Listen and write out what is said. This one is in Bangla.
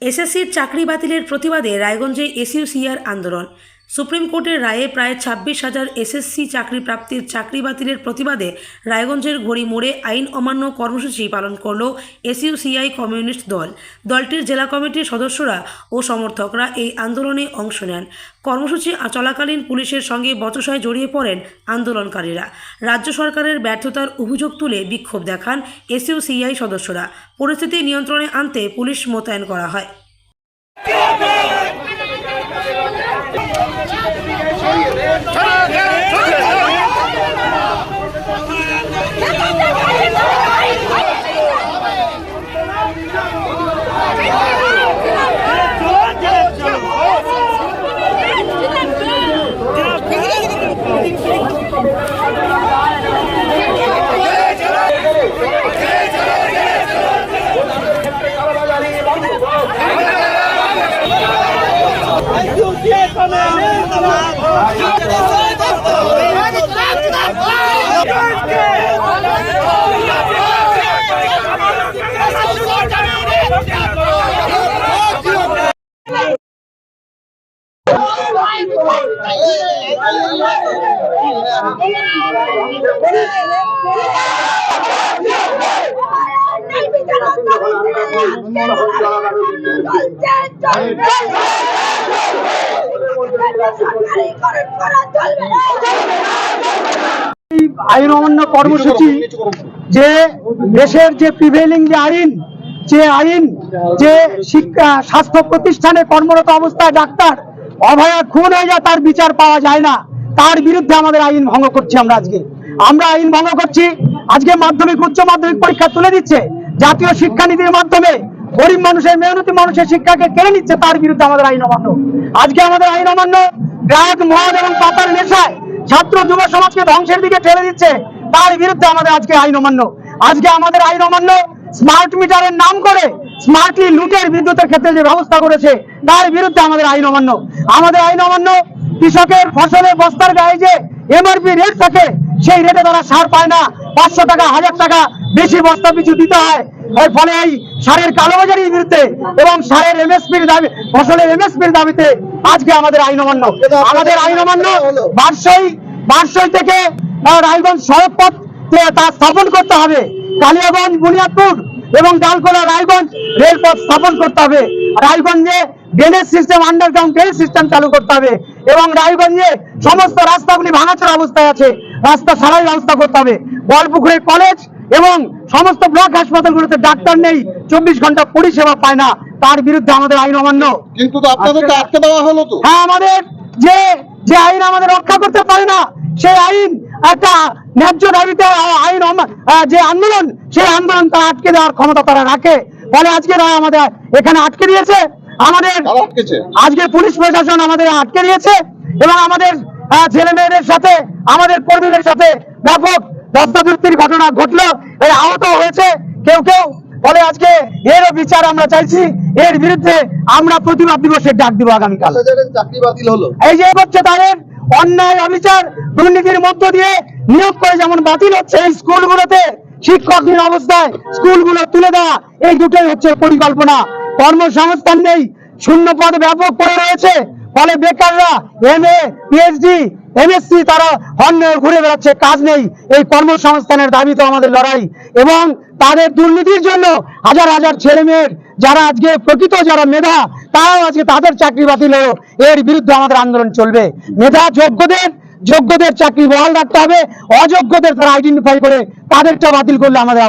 এসএসসির চাকরি বাতিলের প্রতিবাদে রায়গঞ্জে এসইউসিআর আন্দোলন। সুপ্রিম কোর্টের রায়ে প্রায় 26,000 এসএসসি চাকরি প্রাপ্তির চাকরি বাতিলের প্রতিবাদে রায়গঞ্জের ঘড়ি মোড়ে আইন অমান্য কর্মসূচি পালন করল এসইউসিআই কমিউনিস্ট দল। দলটির জেলা কমিটির সদস্যরা ও সমর্থকরা এই আন্দোলনে অংশ নেন। কর্মসূচি চলাকালীন পুলিশের সঙ্গে বচসায় জড়িয়ে পড়েন আন্দোলনকারীরা। রাজ্য সরকারের ব্যর্থতার অভিযোগ তুলে বিক্ষোভ দেখান এসইউসিআই সদস্যরা। পরিস্থিতি নিয়ন্ত্রণে আনতে পুলিশ মোতায়েন করা হয়। আইন অমান্য কর্মসূচি যে দেশের যে প্রিভেলিং যে আইন যে শিক্ষা স্বাস্থ্য প্রতিষ্ঠানে কর্মরত অবস্থায় ডাক্তার অভয়া খুন হয়ে যায়, তার বিচার পাওয়া যায় না, তার বিরুদ্ধে আমাদের আইন ভঙ্গ করছি। আমরা আইন ভঙ্গ করছি। আজকে মাধ্যমিক উচ্চ মাধ্যমিক পরীক্ষা তুলে দিচ্ছে, জাতীয় শিক্ষানীতির মাধ্যমে গরিব মানুষের মেহনতি মানুষের শিক্ষাকে কেড়ে নিচ্ছে, তার বিরুদ্ধে আমাদের আইন অমান্য। আজকে আমাদের আইন অমান্য ড্রাগ মদ এবং পাতার নেশায় ছাত্র যুব সমাজকে ধ্বংসের দিকে ঠেলে দিচ্ছে, তার বিরুদ্ধে আমাদের আজকে আইন অমান্য। আজকে আমাদের আইন অমান্য স্মার্ট মিটারের নাম করে স্মার্টলি লুটের বিদ্যুতের ক্ষেত্রে যে ব্যবস্থা করেছে, তার বিরুদ্ধে আমাদের আইন অমান্য। আমাদের আইন অমান্য কৃষকের ফসলের বস্তার গায়ে যে এমআরপি রেট থাকে, সেই রেটে তারা সার পায় না, 500 টাকা 1000 টাকা বেশি বস্তা পিছু দিতে হয়। এর ফলে এই সারের কালোবাজারির বিরুদ্ধে এবং সারের এমএসপির দাবি, ফসলের এমএসপির দাবিতে আজকে আমাদের আইন অমান্য। আমাদের আইন অমান্য বারসই থেকে রায়গঞ্জ সড়ক পথ তা স্থাপন করতে হবে, কালিয়াগঞ্জ বুনিয়াদপুর এবং ডালকোলা রায়গঞ্জ রেলপথ স্থাপন করতে হবে, রায়গঞ্জে drainage system underground drainage system চালু করতে হবে এবং রায়গঞ্জে সমস্ত রাস্তাগুলি ভাঙাচোরা অবস্থায় আছে, রাস্তা সারাই ব্যবস্থা করতে হবে। বলপুকুরে কলেজ এবং সমস্ত ব্লক হাসপাতালগুলোতে ডাক্তার নেই, 24 ঘন্টা পরিষেবা পায় না, তার বিরুদ্ধে আমাদের আইন অমান্য। কিন্তু আপনাদেরকে আটকে দেওয়া হলো তো। হ্যাঁ, আমাদের যে আইন আমাদের রক্ষা করতে পারে না, সেই আইন একটা ন্যায্য দাবিতে আইন যে আন্দোলন, সেই আন্দোলন তারা আটকে দেওয়ার ক্ষমতা তারা রাখে। ফলে আজকে তারা আমাদের এখানে আটকে দিয়েছে, আমাদের আজকে পুলিশ প্রশাসন আমাদের আটকে দিয়েছে এবং আমাদের ছেলে মেয়েদের সাথে আমাদের কর্মীদের সাথে ব্যাপক ধস্তাধস্তির ঘটনা ঘটলো, আহত হয়েছে কেউ। ফলে আজকে এরও বিচার আমরা চাইছি, এর বিরুদ্ধে আমরা প্রতিবাদ দিবসের ডাক দিব আগামীকাল। চাকরি বাতিল হলো, এই যে হচ্ছে তাদের অন্যায় অবিচার দুর্নীতির মধ্য দিয়ে নিয়োগ করে যেমন বাতিল হচ্ছে, এই স্কুলগুলোতে শিক্ষকহীন অবস্থায় স্কুলগুলো তুলে দেওয়া, এই দুটোই হচ্ছে পরিকল্পনা। কর্মসংস্থান নেই, শূন্য পদ ব্যাপক পড়ে রয়েছে, ফলে বেকাররা MA PhD MSc তারা হন্য ঘুরে বেড়াচ্ছে, কাজ নেই। এই কর্মসংস্থানের দাবি তো আমাদের লড়াই, এবং তাদের দুর্নীতির জন্য হাজার হাজার ছেলে মেয়ের যারা আজকে প্রকৃত যারা মেধা, তারাও আজকে তাদের চাকরি বাতিল হলো, এর বিরুদ্ধে আমাদের আন্দোলন চলবে। মেধা যোগ্যদের চাকরি বহাল রাখতে হবে, অযোগ্যদের তারা আইডেন্টিফাই করে তাদেরটা বাতিল করলে আমাদের